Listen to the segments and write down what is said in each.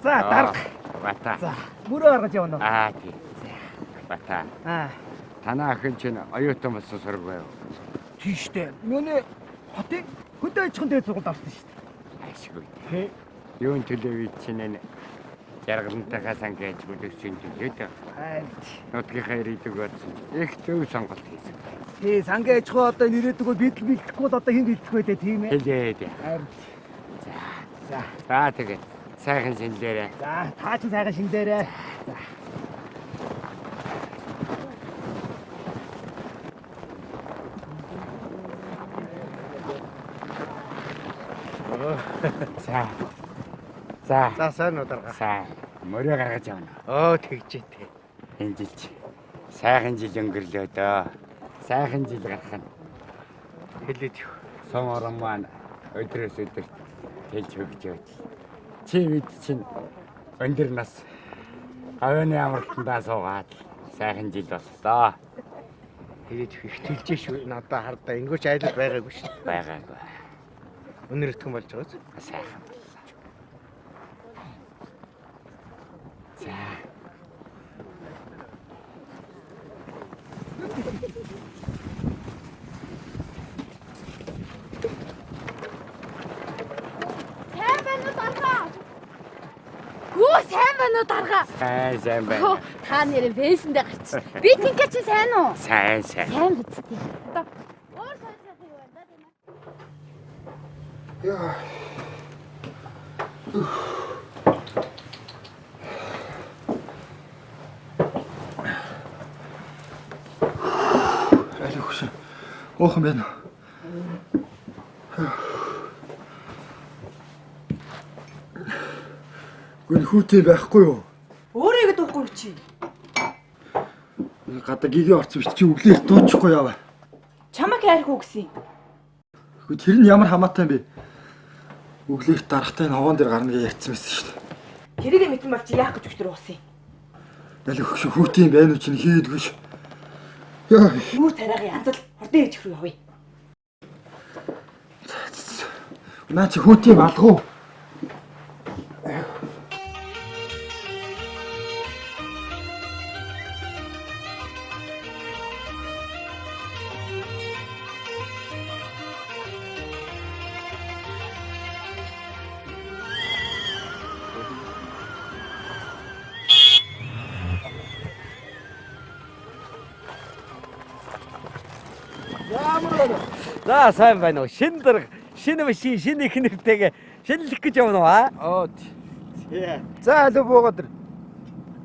За дарга. Бата. За мөрөө гаргаж явна уу? Тийм. Бата. Танаа охин чинь оюутан болсон сураг байв. Тийштэй. Нөөний хотын хөдөө аж ахуйн дээд сургуульд авсан шүү дээ. Ашгүй. Юун төлөө чинь жаргалантайхаа сангийн аж ахуйн төсвийн төлөөд. Нутгийнхаа ирээдүг бодсон. Их зөв сонголт хийсэн. Тий, сангийн аж ахуй одоо ирээдүгөө бэлтгэхгүй бол одоо хэн бэлтгэх вэ тийм ээ? Хэлээд. За тэгээ. Сайхан шинлээрээ. За, таа ч сайхан шинлээрээ. За. За сайн уу дарга. Сайн. Мөрөө гаргаж явна. Тэгжээ тий. Энэ жил чи сайхан жил өнгөрлөө дөө. Сайхан жил гарах нь. Хэлээд юу. Сон орон маань өдрөөс өдөрт хэлж хөгж явж. Чи бид чинь өндөр нас авины амралтандаа суугаад сайхан жил боллоо. Хэлээд их төлжээ шүү. Надаа хардаа ингөөч айлд байгаагүй шүү. Байгаагүй. Өнөр итгэн болж байгааз. Сайхан боллоо. За. Сайн байна уу дарга? Сайн байна. Та нэр фэйсэндээ гарч. Би тинхэ чи сайн уу? Сайн. Сайн биз дээ. Одоо өөр сайн юу байна да тийм ээ? Яа. Алиуш. Оохон байна. Гүн хүүтэй байхгүй юу? Өөрийгөө дуухгүй чи. Гадаа гигээ орцсон биш чи өглөөр дуучихгүй яваа. Чамаг хайрхуу гэсэн. Хөө тэр нь ямар хамаатай юм бэ? Өглөөр дарахтай ногоон дээр гарна гэж ярьсан байсан шүү дээ. Тэрийг мэдэн бол чи яах гэж өчтөр уусан юм? Алиуш хүүтэй юм байна уу чи хийдгүй ш. Яа. Юу тариагийн янзал хурдан ээж рүү явъя. Наа чи хүүтэй юм алгуу. За сайн байна уу? Шинэ дарга, шинэ машин, шинэ их нэртэйгээ шинэлэх гэж явна уу аа? За алуу буугаад ир.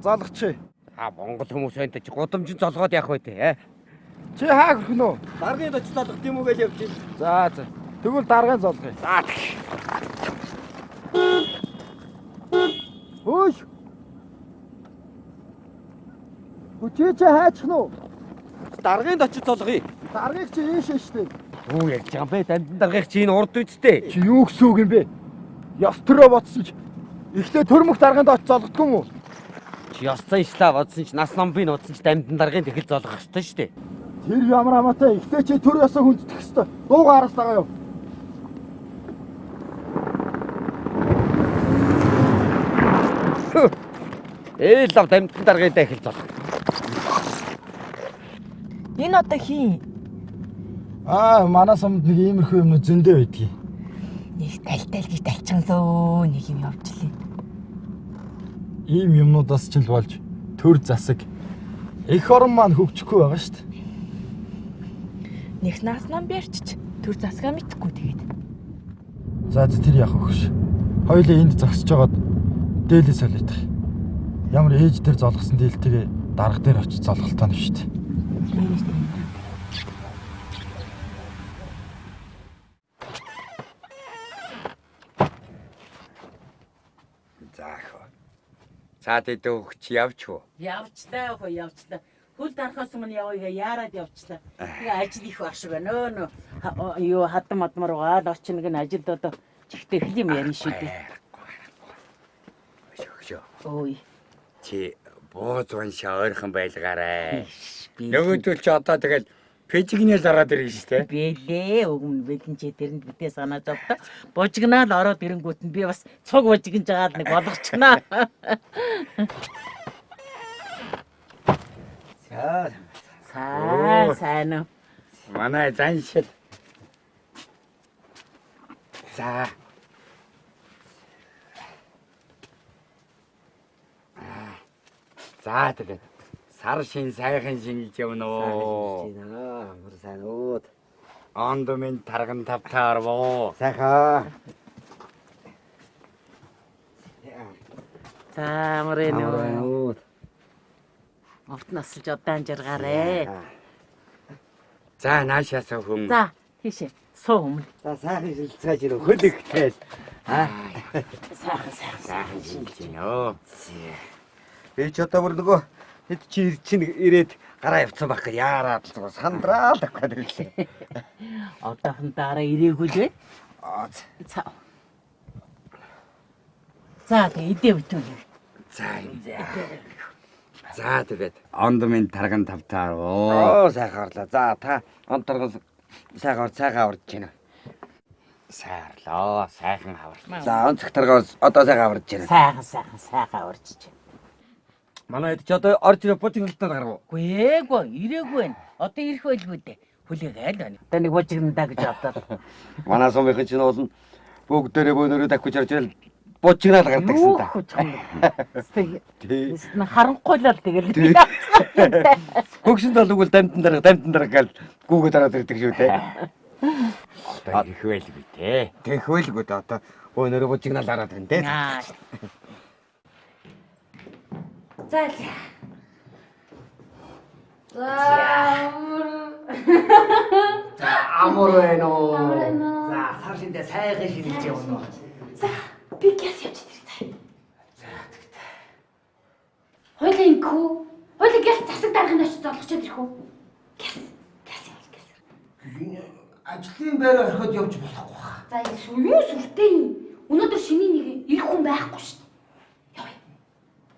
Залгач. Монгол хүмүүс энэ чи гудамжин золгоод явах вэ те? Чи хаа гөрхөн үү? Даргын доч залгах юм уу гэж явж байна. За. Тэгвэл даргын золгоё. За. Хөөш. Хүчээч хайчих нь уу? Даргын доч золгоё. Даргыг чи ийшээ штэ. Юу ярьж байгаа юм бэ? Дандан даргыг чи энэ урд үсттэй. Чи юу гэсэн үг юм бэ? Ёс төрөө бодсон ч ихтэй төрмөх дарганд оч золгодгүй юм уу? Чи ёсцоо ишлаа бодсон ч нас номбыг нууцсан ч дамдан даргын тэхэл золгох ёстой шүү дээ. Тэр ямар хамаатай ихтэй чи төр ёсоо хүндэтгэх ёстой. Дуугаа араас дагаа юу? Лав дамдан даргын тэхэл золгох. Энэ одоо хин? Манай самд нэг иймэрхүү юм зөндөө байдгийг. Нэг талтайлж талчгансоо нэг юм явуулчихлаа. Ийм юмнуудаас ч л болж төр засаг эх орон маань хөгжихгүй байгаа шүү дээ. Нэг наснан бэрчч төр засгаа мэдхгүй тэгээд. За тэр яах вэ хөөш? Хоёулаа энд зогсож байгаад дээлээ солиодох. Ямар ээж дээр золгосон дээлтэйгээ дарга дээр очиж золголтоо нь шүү дээ. Цаад идэх явч уу? Явчлаа хөө явчлаа. Хөл дарахаас өмнө явъя яарад явчлаа. Тэгээ ажил их баг шиг байна. Юу хадам мадмар угаад очно гэн ажилд одоо чихтэй хэл юм ярина шүү дээ. Ой. Чи бууз уншаа ойрхон байлгаарай. Нөгөөдөл чи одоо тэгэл Пэжигнэл ороод ирнэ штэ. Бэлээ өгмөн бэлэнчээ тэрэнд битээ санаа зовлоо. Бужигнаал ороод ирэнгүүт нь би бас цуг бужигнж жагаад нэг болгочгнаа. Сайн уу. Манай заншил. За. За тэгээд сар шин сайхан шинж явна уу. Амар сайн уу. Онд минь тарган тавтаар воо. Сайхан. За мөрөн үү. Уу. Овт насалж удаан жаргаарэ. За наашаас хүм. За тийшээ суу өмнө. За сайхан шилцээж ирэх хөлөгтэй. Сайхан шинж нөө. Би ч одоо бүр нөгөө хэд чи чинь ирээд гараа явцсан байх гэж яараад л сандраал авах гэрлээ. Одоохон дараа ирээгүй л вэ? За. За тэгээ идэ битүүл. За тэгээд онд минь тарган тавтаар воо. Оо сайхан орлоо. За та онторгол сайхан орж байна. Сайрлоо, сайхан хавар. За онцгтаргоос одоо сайхан орж байна. Сайхан урчиж. Манай хэд ч одоо орж ирээ бужигналтаар гарав. Гээгүй ирээгүй байна. Одоо ирэх байлгүй дээ. Хүлээгээл байна. Одоо нэг бужигнандаа гэж бодоод. Манай сумынхан чинь бол бүгдээрээ бөөнөрөө давхиж орж ирэл бужигнаал гардаг гэсэн та. Тэг. Харанхуй л тэгэл. Хөгшин толгол дамтан дарга гал гүүгээ дараад ирдэг шүү дээ. Одоо их байлгүй те. Тэгэх байлгүй дээ одоо бөөнөрөө бужигнаал гараад байна те. За. Амар байна уу? За сарлиндээ сайхан шилж явна. За би гяс явж ирээ. За тэгтээ. Хойлоо ингэв. Хойлоо гяс засаг дарахын очиж зоолгочод ирэх үү? Гяс явал гяс. Ажлын байр орхиод явж болохгүй хаа. За юу сүртэй юм. Өнөөдөр шиний нэг ирэх хүн байхгүй шүү дээ. Явъя.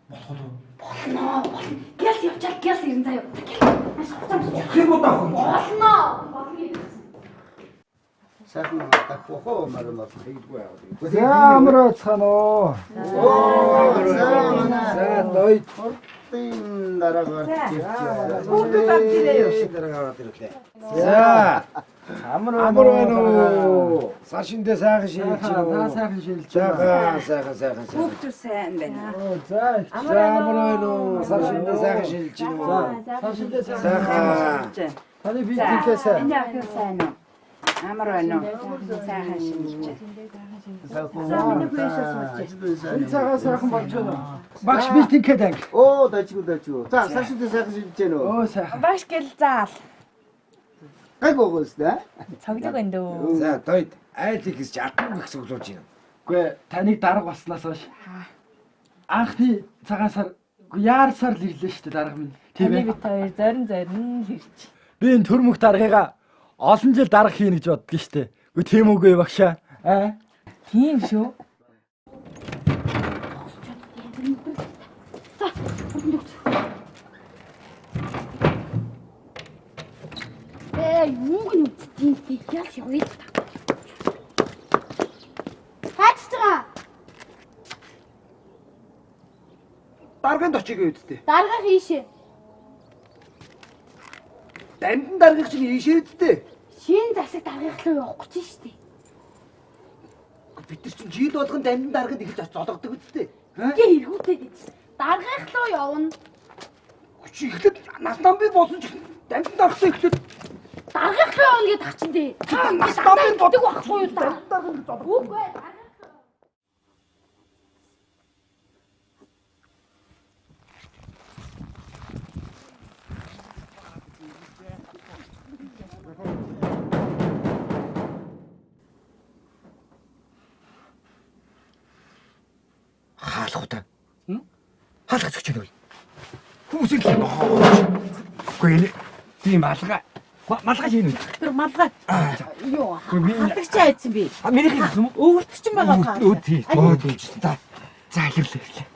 Болох уу? Болно. Гяс явчаал гяс ирэн заяа. Тийм удаа хүн. Болно. Сайхан тахвахоо мармар хийдгүй яа. Ямар цаанаа. За ной тортын дараагаар Бүгд гарч ирээ. Дараагаар гараад ирлээ. За амар байна уу? Сар шиндээ сайхан шилж Та сайхан шилж сайхан. Бүгд сайн байна. За Амар байна уу? Сар шиндээ сайхан шилж цаашдаа сайхан. Таны битгээс Энд ахир сайн уу? Амар байна уу? Сайхан шинжилж цагаа сайхан болж байна. Багш битгээс анги. Оо дажгүй. За сар шиндээ сайхан шилж гэнэ үү? Оо сайхан. Баш гэл заал. Гайгоогоос да? Цогжог байна дөө. За дойд айл ихс чадсан гэх сүглүүлж байна. Үгүй таныг дарга болсноос хойш анхны цагаан сар яар сар л ирлээ шүү дээ дарга минь. Тийм Таны ээ. бит хоёр зарин хэрч. Би энэ төрмөх даргыгаа олон жил дарга хийнэ гэж боддгийн шүү дээ. Үгүй тийм үгүй багшаа. Тийм шүү. Юуг нь үздیں۔ Яс явъя. Хаачихгаа. Дарганд очиг үсттэй. Дарга хийшээ. Дамдан даргыг чинь ийшээ үсттэй. Шин засаг даргахлаа явах гэж штий. Бид нар чинь жил болгон дамдан дарганд ихэлж золгодог үсттэй. Гээ эргүүтэй гэж. Даргахлаа явна. Чи ихлэд наснам би болсон ч дамдан даргахлаа ихлэд Даргахлаа явна гэдээ тачин дээ. наснам би Бодог байхгүй юу та? дарганд золгодог. Үгүй ээ. Хаалах удаа. Хаалах зөвч нөө. Хүмүүс ил. Үгүй би малгай. Малгай шийнэ. Тэр малгай. Юу би хатагч айдсан би. миний хийх юм уу? Өвөрт ч юм байгаа хаа. Тий. За илэрлээ.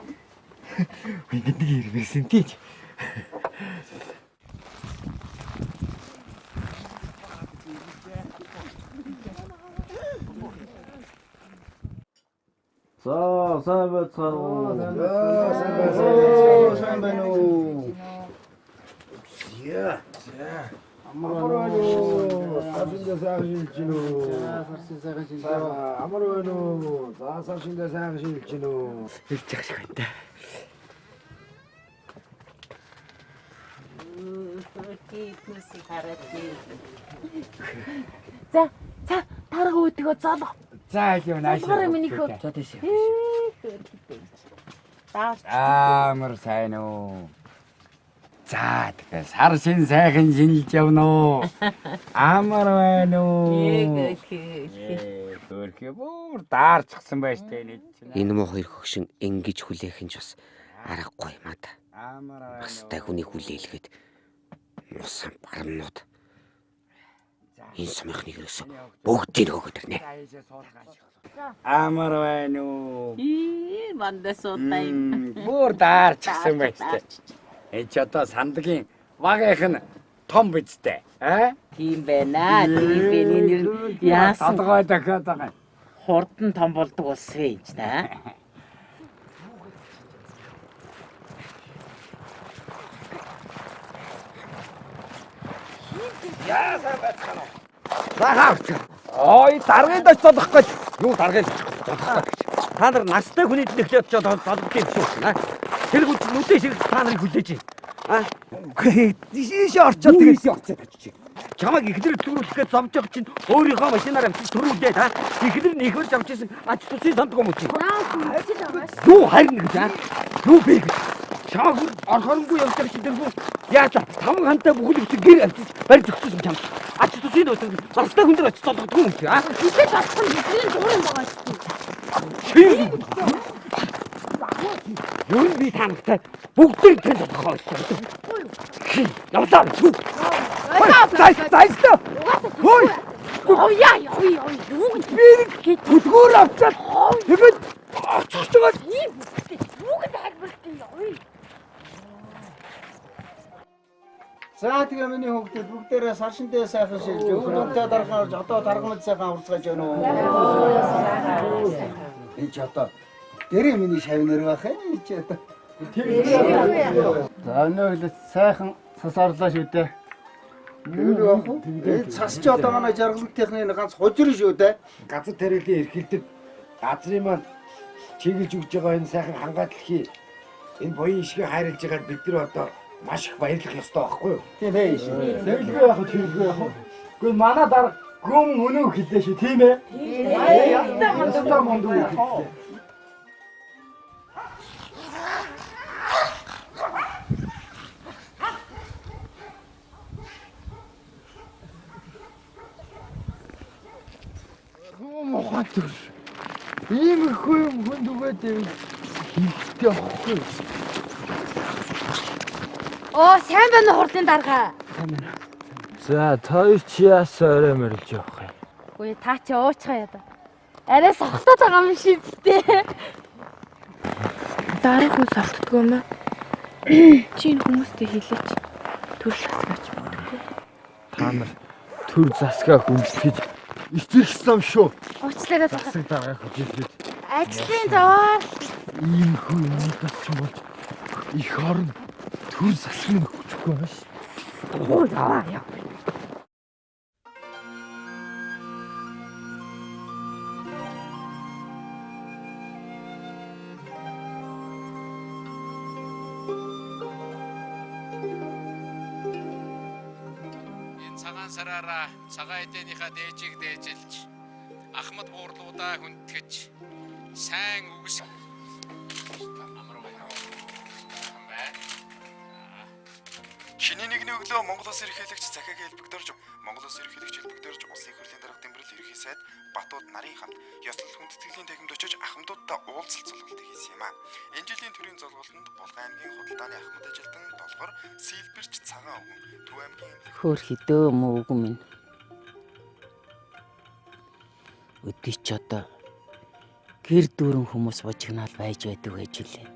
Би нэг ирвэсэн тийч. За, сайн байцгаана уу? Сайн байна уу? Яа. Амар уу. Сашинда сайхан шилж гин үү? Сарсын сайхан шилж. Амар байна уу? За сашинда сайхан шилж гин үү? Ирж явах шиг байна. За, тарга үүдгөө зоолго. За яа нааш. Золгоор миний хөө. За тийш. Амар сайн уу. За тэгээ сар шин сайхан шинэлж явна уу? Амар байна уу? Төрхий бүр даарчсан байж тээ нэг чинь. Энэ муу хоёр хөгшин ингэж хүлээх нь ч бас аргагүй юм аа. Амар байна. Настай хүний хүлээлгээд мусан бармнууд энэ сумхныг ерөөсө бүгдийг өгөөд ирнэ. Амар байна уу? Мандасуутай. Бүр даарчсан байж тээ. Эч одоо сандгийн вагийнх нь том бидтэй. Тийм байна. Тийм бэ. Энэ яасан Толгой дахиад байгаа. хурдан том болдог ус вэ ч та. Ой, даргыг дэж толох гэж. Юу даргыг толох гэж. Та нар настай хүний төлөөлөж толох юм шүү. Тэр нүдээ шиг та нарыг хүлээж байна. Үгүй тийш орчоод тэгээд чамайг ихнэр төрүүлэх гэж зовж байгаа чинь өөрийнхөө машинаар авчиж төрүүлээ та. Ихнэр нь ихвэрж авч ирсэн ач тусын сандг юм уу чи? Юу харин гэж аа? Юу бэ гэж? Чамайг орхоронгүй явж байгаа чинь тэргүй. Яа та таван хантай бүхэл бүтэн гэр авчиж барьж өгсөн чам. Ач тусын өсөн настай хүн дээр очиж толгодгүй юм чи аа? Бид болох нь бидний дуурин байгаа шүү. Юу би танахтай бүгдийг тэнд толгой шүү. Явлаа. Зайстаа. Хөөе. Ой яа юу юу Би нэг хөдгөөр авчаад тэгээд очих чагаад юу гэдэг хальбартай юу. За тэгээ миний хүүхдүүд бүгдээрээ саршинтэй сайхан шилж өвгөнтэй дарахаар одоо таргамд сайхан урцгаж байна уу? Энэ ч одоо дэрэ миний шавнар байх ээ чи одоо. За өнөө сайхан цас орлоо шүү дээ. Юу яах вэ? Цас ч одоо манай жаргалт техникийн ганц хожир шүү дээ. газар тариалын эрхэлдэг газрын маань чиглэж өгж байгаа энэ сайхан хангаа дэлхий энэ буян ишгээ хайрлаж байгаад бид нар одоо маш их баярлах ёстой байхгүй юу? Тийм ээ. Тэглгүй яах вэ? Тэглгүй яах вэ? Гэхдээ манай дараа гүн өнөө хэлээ шүү тийм ээ. Ястаа монд үү. Мохотор. Ийм их хүн дүгээд хийхтэй авахгүй. Оо сайн байна уу хурлын дарга. За, хоёр чи яасаа орой морилж явах юм. Үгүй та чи уучгаа яа да. Арай сохтоод байгаа юм шиг дээ. Дараа хүн савтдгүй юм аа. Чи энэ хүмүүстэй хэлээч. Төрөл хасгаач магадгүй. Та нар төр засгаа хүндэтгэж ичэрхсэн юм шүү. Уучлаарай да. Засаг даргаах хүчилээд Ажлын заваар ийм хүн юмдас ч болж их орн төр засаг нь хүчгүй байна ш. оо яа. Цагаан сараараа цагаан эдээнийхээ дээжийг дээжилж ахмад буурлуудаа хүндэтгэж сайн үгс амар байна. Шиний нэгний өглөө Монгол Улс ерөнхийлөгч Захаг Элбэгдорж, Монгол Улс ерөнхийлөгч Элбэгдорж, Улсын их хурлын дарга Дэмбэрэл ерөнхий сайд Батууд нарын хамт ёслол хүндэтгэлийн танхимд очиж ахмадуудтай уулзалт цуглуулдаг хийсэн юм а. Энэ жилийн төрийн золголтод Булган аймгийн худалдааны ахмад ажилтан долгор Сэлбэрч цагаан өвгөн Төв аймгийн Хөөр хідөө мөвгөн минь. Өдгий ч одоо гэр дүүрэн хүмүүс бужигнаал байж байдаг гэж үлээ.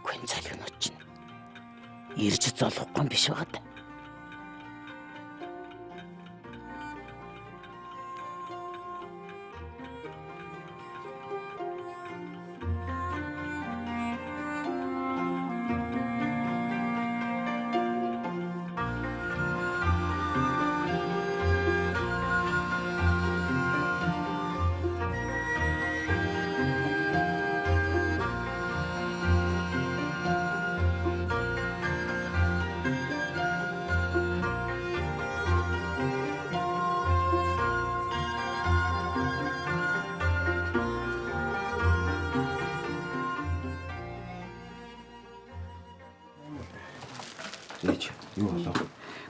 Гүн цалгинууд чинь ирж золохгүй юм биш байгаа да. Ээж юу болов?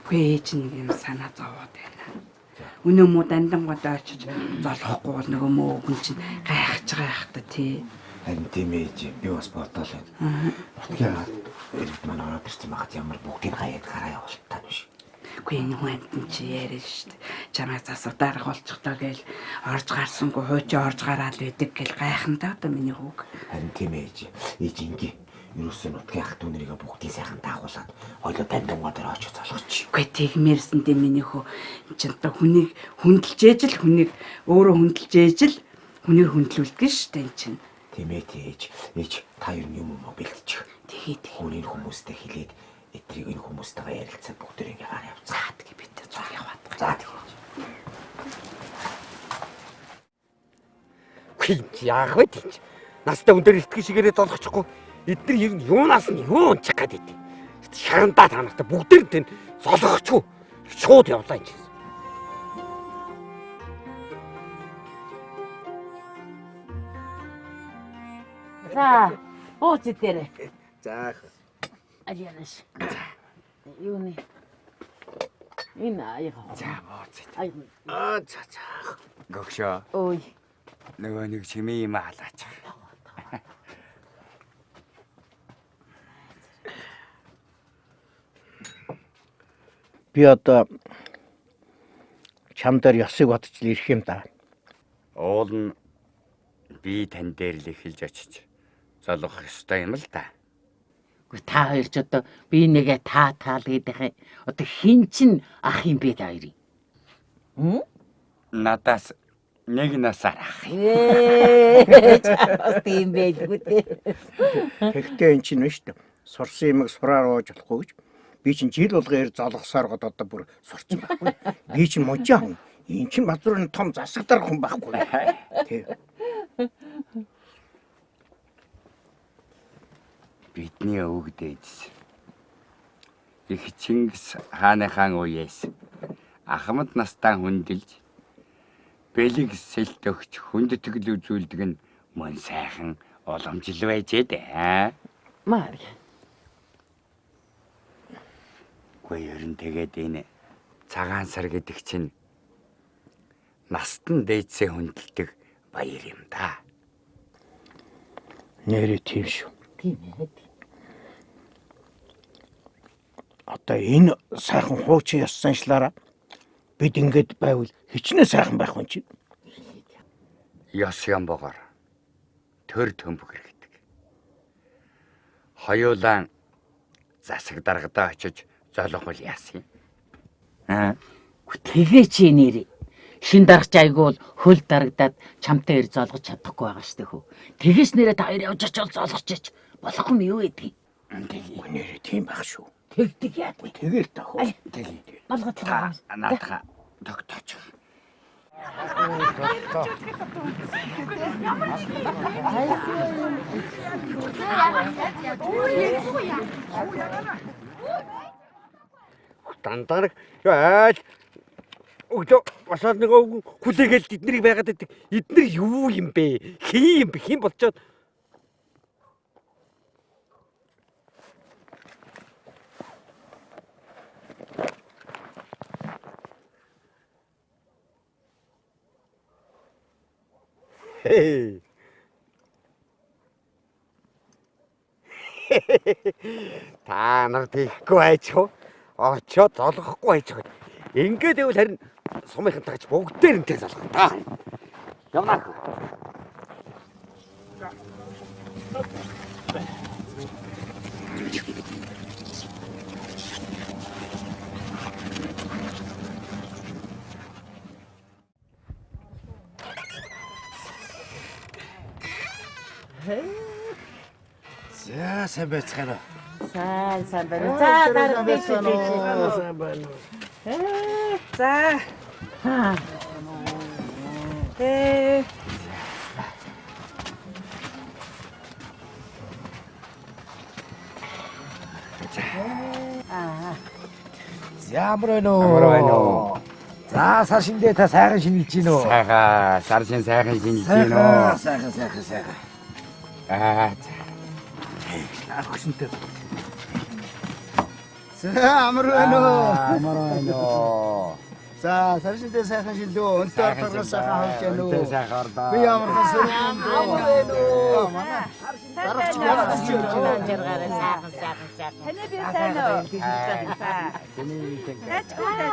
Үгүй ээж нэг юм санаа зовоод байна. Өнөө муу дандангууд очиж золохгүй бол нөгөө мөө хүн чинь гайхаж байгаа юм та тий. Харин тийм ээж би бас бодоол байна. Яагаад манай ороод ирсэн багт ямар бүгдийг хаяад гараа явуултаа биш. Үгүй энэ хүн чи яриа шүү дээ. Чамайг засах дарга болчихлоо гээл орж гарсангүй хуучаа орж гараад байдаг гэл гайхандаа одоо миний хүүг. Харин тийм ээж ингээ юусэн нутгийн ах дүү нарыг бүгдийг сайхан дагуулад хойлоо дамжингаа дээр очиж залгоч. Үгүй тэгмээрсэн дээ миний хөө. Энд чинь одоо хүнийг хүндэлж ээж л хүнийг өөрөө хүндэлж ээж л хүнийг хүндлүүлдэг шүү дээ энэ чинь. Тийм ээ ээж та юу юм бэлдчих. Тэгээд хүний хүмүүстэй хэлээд эдрийг энэ хүмүүстэйгээ ярилцаад бүгдээ ингээ гараа явцгаа. Тэгээ бид зур яваад. За тэгээ. Яах вэ тийм. Настай хүн дээр итгэж шигээрээ золгочихгүй. Эдгээр ер нь юунаас нь юу унчих гээд идэв. Шарандаа та нартай бүгдээр тэн золгохгүй. Шууд явлаа энэ. За, ууц дээр. За. Алианаш. Юуны. Энэ аяга. За ууц. За. Гөгшөө. Ой. Нөгөө нэг чимээ юм халаач. Би одоо чам дээр ёсыг бодож ирэх юм да. Уул нь би тань дээр л эхэлж очиж золгох ёстой юм л да. Гэхдээ та хоёр ч одоо би нэгэ таал гэдэг. Одоо хин чин ах юм бэ та хоёрын? Надаас нэг насаар ах. Чаас тийм байлгүй дээ. Тэгтээ эн чинь шүү дээ. Сурсан юмыг сураар ууж болохгүй гэж. Би чинь жил болгоо золгосоор гоод одоо бүр сурцсан байхгүй. Би чинь можаа хүн. Энд чинь базрын том засаг дарах хүн байхгүй. Тий. Бидний өвөг дээдс. Их Чингис хааныхаа үеэс Ахмад настаа хүндэлж бэлэг сэлт өгч хүндэтгэл үзүүлдэг нь мөн сайхан уламжил байжээ дээ. Маар. Ерөн тэгээд энэ цагаан сар гэдэг чинь настан дээдсээ хүндэлдэг баяр юм да. Нэрээ тийм шүү. Тийм ээ. Одоо энэ сайхан хуучин ёс заншлаараа бид ингэж байвал хичнээн сайхан байх юм чи. Ёс ямбогоор төр төмбөг хэрэгтэй. Хоёулаа засаг даргадаа очиж золгол яасан юм. Тэгээ чи нэрээ. Шин даргач айгуул хөл дарагдаад чамтай ир золгож чадахгүй байгаа штэ хөө. Тэгээс нэрээ та хоёр явж очивол золгочч болохгүй юм юу гэдгийг. Нэрээ тийм байх шүү. Тэгдэг яа. Тэгэл тахуу. Тэгээ. Малгатлаа. Наадха тогтооч. Дандараг яа өглөө басаад нэг хүлээгээл эднэрийг байгаад байдаг. Эднэр юу юм бэ? Хин болчоод Та нар тийхгүй айчгүй. Очоод золгохгүй айчгүй. Ингээд байвал харин сумынхан тагч бүгдээр энэ төр залгах та. Явнаа. За сайн байцгаана. Сайн байна. За дараагийн сайн байна. За. Ямар байна уу? За сар шиндээ та сайхан шинжилж гин үү? Сайхан сар шин сайхан шинжилж гин үү? Сайхан. Аа. Агшинтэй. За амар байна уу? Амар байна уу. За саршинтэй сайхан шилүү. Өнтөр таргал сайхан хавж яана уу? Өнтөр сайхан ордоо. Би ямар хэн амар байна уу? Дараач яах гэж байна? Жаргаараа сайхан. Таны би сайн уу?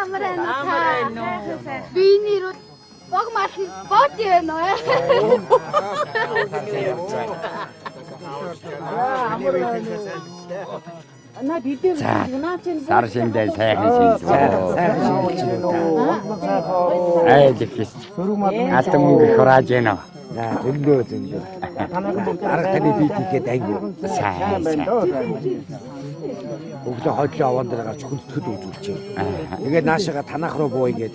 Амар байна. Амар байна уу? Биний рүү баг мал бот юм уу? На бидэр наа чинь Сар шиндээ сайхан шинжлээ. Сайхан шинжлээ. Айл ихс. Алтан мөнгө хурааж гэнэ. За зөндөө. Арга таны бит ихэд айгу. Сайн. Өглөө хойлоо аван дээр гарч хүндэтгэд үзүүлж байна. Тэгээд наашаага танах руу бууя гээд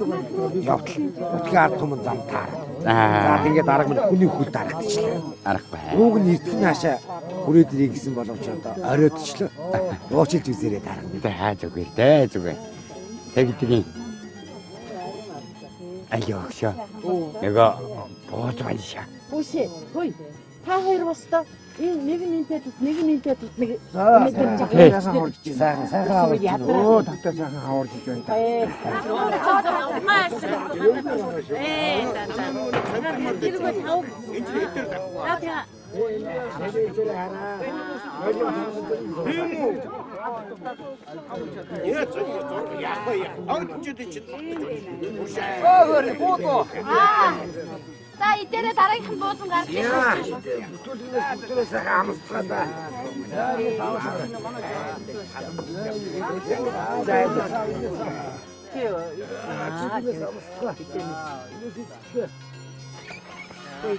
явтал. Өтгөө ард түмэн зам таар. За тэгээд дараг минь хүний хөл дарагдчихлаа. Аргагүй. Рууг нь эртхэн наашаа хүрээд ирээ гэсэн боловч одоо оройдчлаа. Уучлж үзээрэй дараг. Тэ зүгээр. Тэгдгийн. Айёшоо. Нөгөө бууж байшаа. Үгүй. Хөөе. Та хоёр бас та нэг минутад нэг Сайхан хаварж байна. Оо тавтай сайхан хаварж байна. За идээрээ дараагийнхан буусан гарч ирсэн. Бүтүүлээс сайхан амсцгаа да.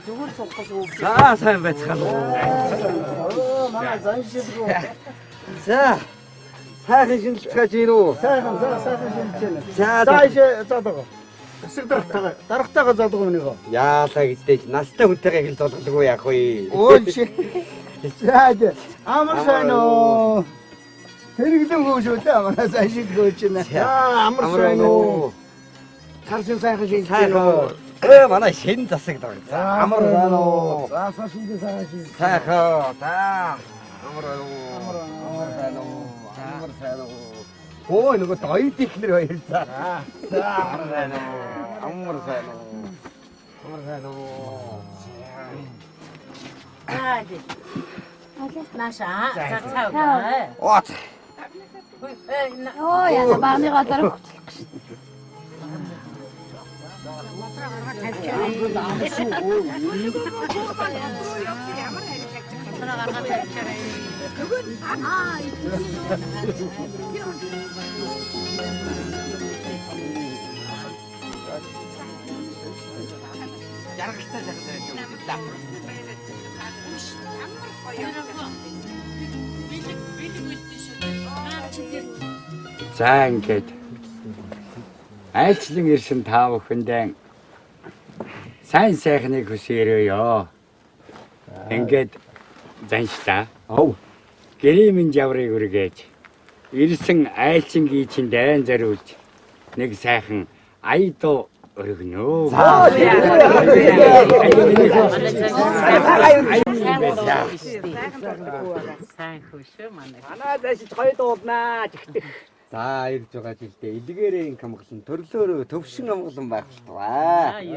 зүгээр суулгаж уу. За сайн байцгаана. Оо манай зан шилгүү. За сайхан шинжилж гаж ийн үү? Сайхан шинжилж байна. За ишээ залгаа. Хэсэг дарагтайгаа залгаа минийхөө. Яалаа гэдэж настай хүнтэйгээ хэл золголгүй яах вэ? Өө чи. За амар сайн уу. Хэрэглэн шүү дээ манай сайн шилгөөч нэ. Амар сайн уу. Харшин сайхан шинжилж байна. Манай шин засаг даа. За амар байна уу. За шинжилж сайхан шинжилж. Сайхан. За амар байна уу. Амар сайн уу. Өө нөгөө доёд ихнэр хоёр за. За амар байна уу. Амар сайн уу. Амар сайн уу. Наша. За. Оо. Оо яа бааныгаа дараа За ингээд айлчлан ирсэн та бүхэндээ сайн сайхныг хүсээрөөё. Ингээд занштай. Гэрийн жаврыг үргээж ирсэн айлчингийн чинь дайн зариулж нэг сайхан айдоо өргөнөө. Сайн хөшөө манай. Манай дэшиж гоё дууднаа жигтэх. За ирж байгаа жилдээ илгээрээ инх амгалан төрлөөрөө төвшин амгалан байх болтугай.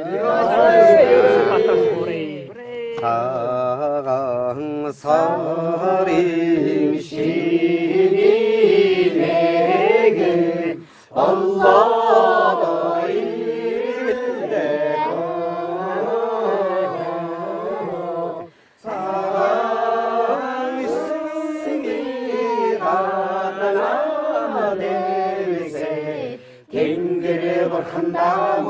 Саган сарим шинийг Аллах Тэнгэр бурхандаа